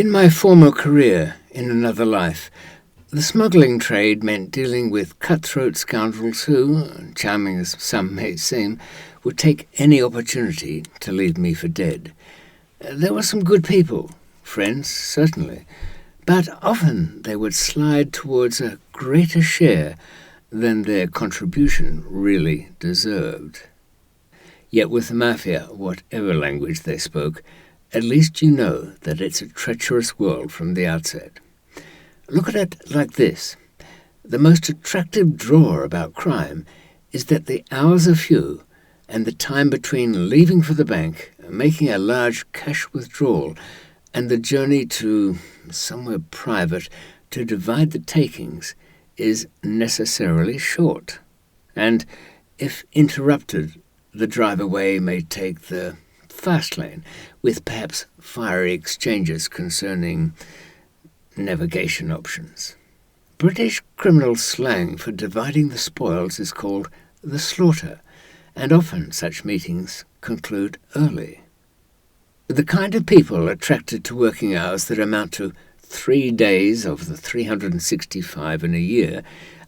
In my former career, in another life, the smuggling trade meant dealing with cutthroat scoundrels who, charming as some may seem, would take any opportunity to leave me for dead. There were some good people, friends certainly, but often they would slide towards a greater share than their contribution really deserved. Yet with the mafia, whatever language they spoke, at least you know that it's a treacherous world from the outset. Look at it like this. The most attractive draw about crime is that the hours are few and the time between leaving for the bank, making a large cash withdrawal, and the journey to somewhere private to divide the takings is necessarily short. And if interrupted, the drive away may take the fast lane, with perhaps fiery exchanges concerning navigation options. British criminal slang for dividing the spoils is called the slaughter, and often such meetings conclude early. The kind of people attracted to working hours that amount to 3 days of the 365 in a year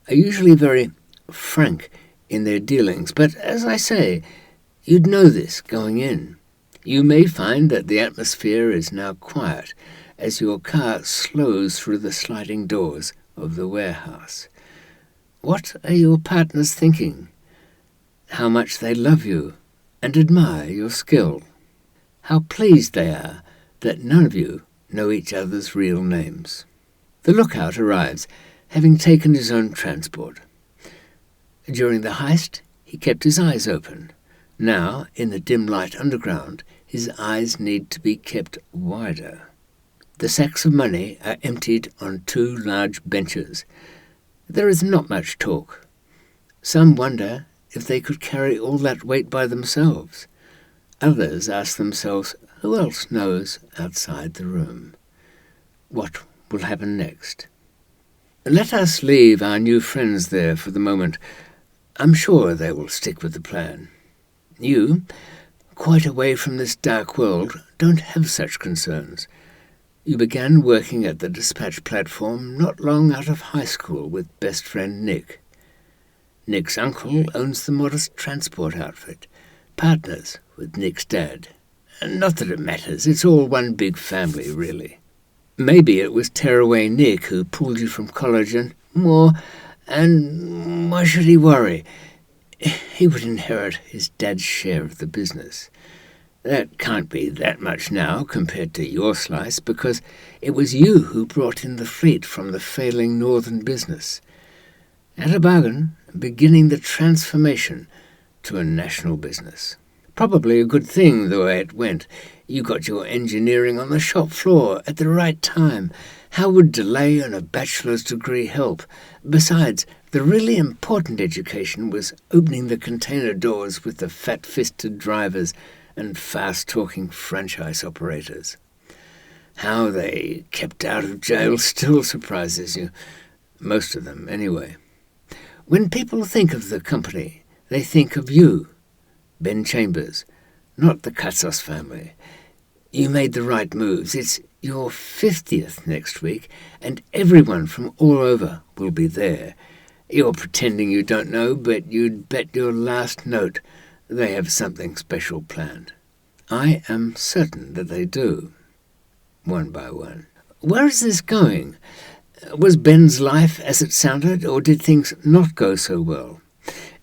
are usually very frank in their dealings, but as I say, you'd know this going in. You may find that the atmosphere is now quiet as your car slows through the sliding doors of the warehouse. What are your partners thinking? How much they love you and admire your skill. How pleased they are that none of you know each other's real names. The lookout arrives, having taken his own transport. During the heist, he kept his eyes open. Now, in the dim light underground, his eyes need to be kept wider. The sacks of money are emptied on 2 large benches. There is not much talk. Some wonder if they could carry all that weight by themselves. Others ask themselves who else knows outside the room. What will happen next? Let us leave our new friends there for the moment. I'm sure they will stick with the plan. You, quite away from this dark world, don't have such concerns. You began working at the dispatch platform not long out of high school with best friend Nick. Nick's uncle owns the modest transport outfit, partners with Nick's dad. And not that it matters, it's all one big family, really. Maybe it was tearaway Nick who pulled you from college and why should he worry? He would inherit his dad's share of the business. That can't be that much now compared to your slice, because it was you who brought in the fleet from the failing northern business. At a bargain, beginning the transformation to a national business. Probably a good thing the way it went. You got your engineering on the shop floor at the right time. How would delay on a bachelor's degree help? Besides, the really important education was opening the container doors with the fat-fisted drivers and fast-talking franchise operators. How they kept out of jail still surprises you. Most of them, anyway. When people think of the company, they think of you, Ben Chambers, not the Katsos family. You made the right moves. It's your 50th next week, and everyone from all over will be there. You're pretending you don't know, but you'd bet your last note they have something special planned. I am certain that they do. One by one. Where is this going? Was Ben's life as it sounded, or did things not go so well?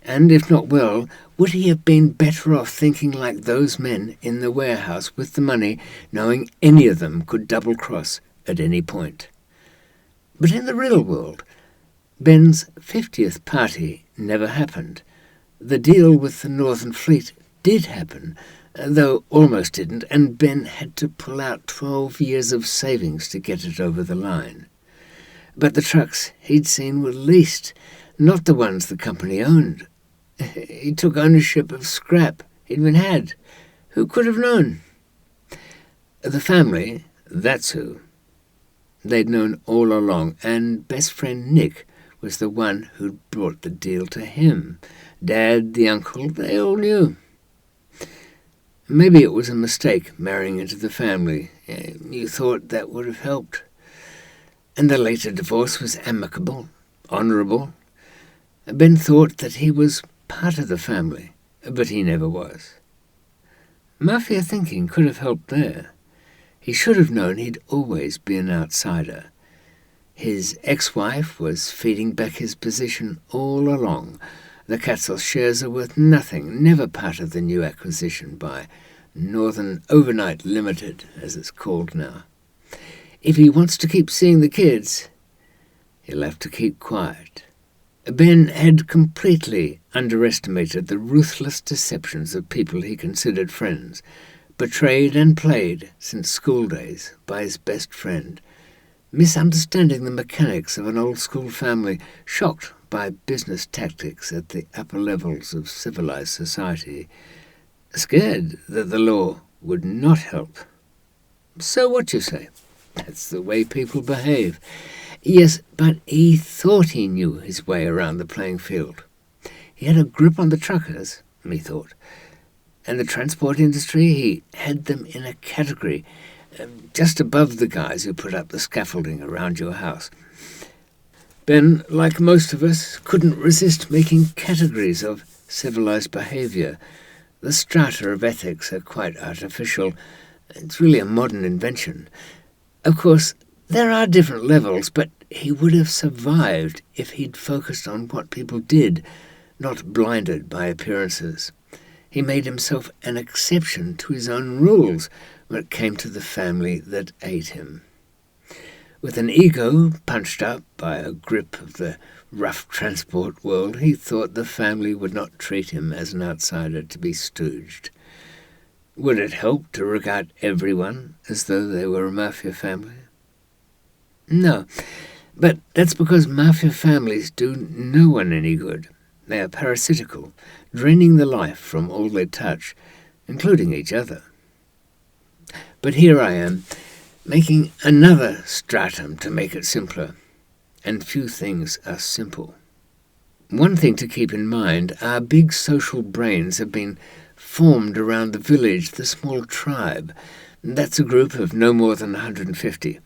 And if not well, would he have been better off thinking like those men in the warehouse with the money, knowing any of them could double-cross at any point? But in the real world, Ben's 50th party never happened. The deal with the Northern Fleet did happen, though almost didn't, and Ben had to pull out 12 years of savings to get it over the line. But the trucks he'd seen were leased, not the ones the company owned. He took ownership of scrap he'd been had. Who could have known? The family, that's who. They'd known all along, and best friend Nick was the one who'd brought the deal to him. Dad, the uncle, they all knew. Maybe it was a mistake marrying into the family. You thought that would have helped. And the later divorce was amicable, honourable. Ben thought that he was part of the family, but he never was. Mafia thinking could have helped there. He should have known he'd always be an outsider. His ex-wife was feeding back his position all along. The Catzel shares are worth nothing, never part of the new acquisition by Northern Overnight Limited, as it's called now. If he wants to keep seeing the kids, he'll have to keep quiet. Ben had completely underestimated the ruthless deceptions of people he considered friends, betrayed and played since school days by his best friend, misunderstanding the mechanics of an old-school family, shocked by business tactics at the upper levels of civilized society, scared that the law would not help. So what you say? That's the way people behave. Yes, but he thought he knew his way around the playing field. He had a grip on the truckers, he thought. And the transport industry, he had them in a category, just above the guys who put up the scaffolding around your house. Ben, like most of us, couldn't resist making categories of civilized behaviour. The strata of ethics are quite artificial. It's really a modern invention. Of course, there are different levels, but he would have survived if he'd focused on what people did, not blinded by appearances. He made himself an exception to his own rules when it came to the family that ate him. With an ego punched up by a grip of the rough transport world, he thought the family would not treat him as an outsider to be stooged. Would it help to regard everyone as though they were a mafia family? No, but that's because mafia families do no one any good. They are parasitical, draining the life from all they touch, including each other. But here I am, making another stratum to make it simpler, and few things are simple. One thing to keep in mind, our big social brains have been formed around the village, the small tribe. That's a group of no more than 150.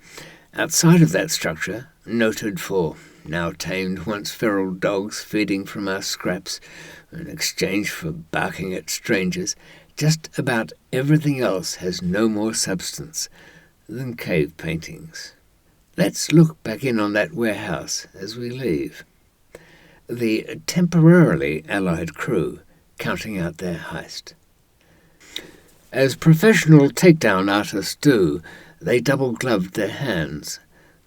Outside of that structure, noted for now tamed, once feral dogs feeding from our scraps in exchange for barking at strangers, just about everything else has no more substance than cave paintings. Let's look back in on that warehouse as we leave. The temporarily allied crew counting out their heist. As professional takedown artists do, they double-gloved their hands,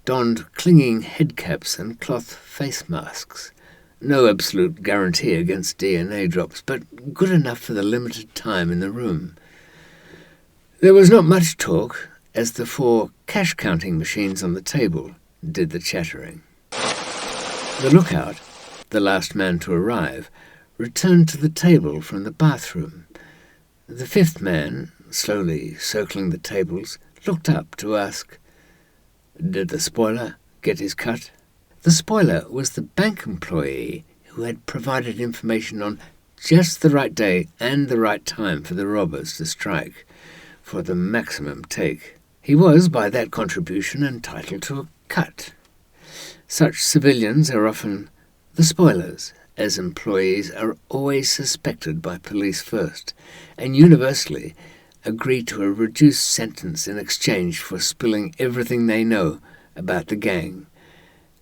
donned clinging headcaps and cloth face masks. No absolute guarantee against DNA drops, but good enough for the limited time in the room. There was not much talk, as the 4 cash-counting machines on the table did the chattering. The lookout, the last man to arrive, returned to the table from the bathroom. The 5th man, slowly circling the tables, looked up to ask, "Did the spoiler get his cut?" The spoiler was the bank employee who had provided information on just the right day and the right time for the robbers to strike, for the maximum take. He was, by that contribution, entitled to a cut. Such civilians are often the spoilers, as employees are always suspected by police first, and universally agree to a reduced sentence in exchange for spilling everything they know about the gang.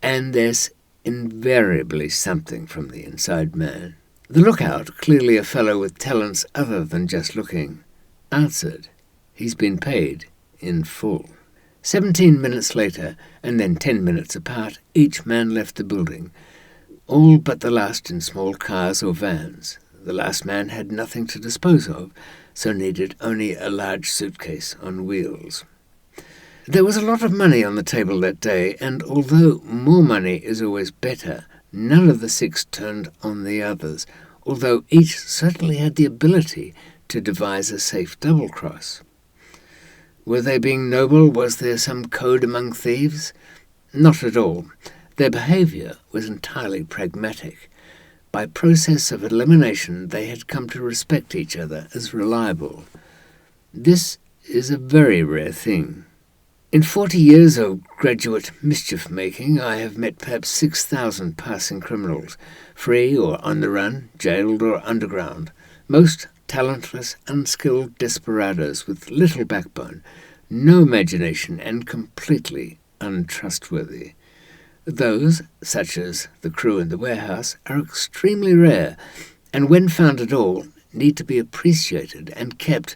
And there's invariably something from the inside man. The lookout, clearly a fellow with talents other than just looking, answered. He's been paid in full. 17 minutes later, and then 10 minutes apart, each man left the building, all but the last in small cars or vans. The last man had nothing to dispose of, so needed only a large suitcase on wheels. There was a lot of money on the table that day, and although more money is always better, none of the 6 turned on the others, although each certainly had the ability to devise a safe double-cross. Were they being noble? Was there some code among thieves? Not at all. Their behaviour was entirely pragmatic. By process of elimination, they had come to respect each other as reliable. This is a very rare thing. In 40 years of graduate mischief-making, I have met perhaps 6,000 passing criminals, free or on the run, jailed or underground, most talentless, unskilled desperados with little backbone, no imagination, and completely untrustworthy. Those, such as the crew in the warehouse, are extremely rare, and when found at all, need to be appreciated and kept,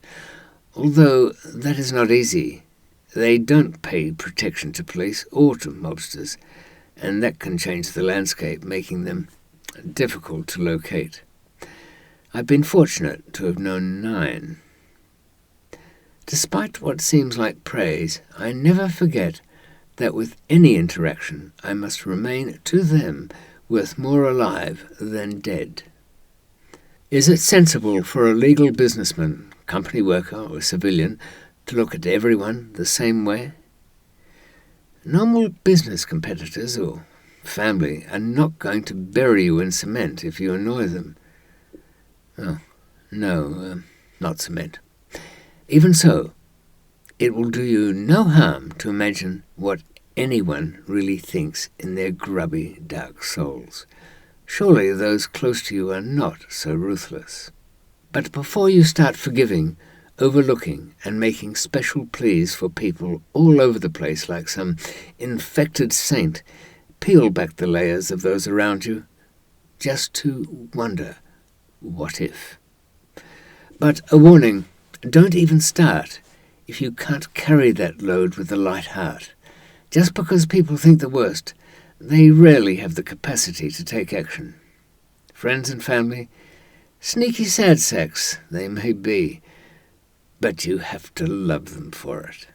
although that is not easy. They don't pay protection to police or to mobsters, and that can change the landscape, making them difficult to locate. I've been fortunate to have known 9. Despite what seems like praise, I never forget that with any interaction I must remain to them worth more alive than dead. Is it sensible for a legal businessman, company worker or civilian to look at everyone the same way? Normal business competitors or family are not going to bury you in cement if you annoy them. Oh, no, not cement. Even so, it will do you no harm to imagine what anyone really thinks in their grubby, dark souls. Surely those close to you are not so ruthless. But before you start forgiving, overlooking, and making special pleas for people all over the place like some infected saint, peel back the layers of those around you, just to wonder, what if? But a warning, don't even start if you can't carry that load with a light heart. Just because people think the worst, they rarely have the capacity to take action. Friends and family, sneaky sad sacks they may be, but you have to love them for it.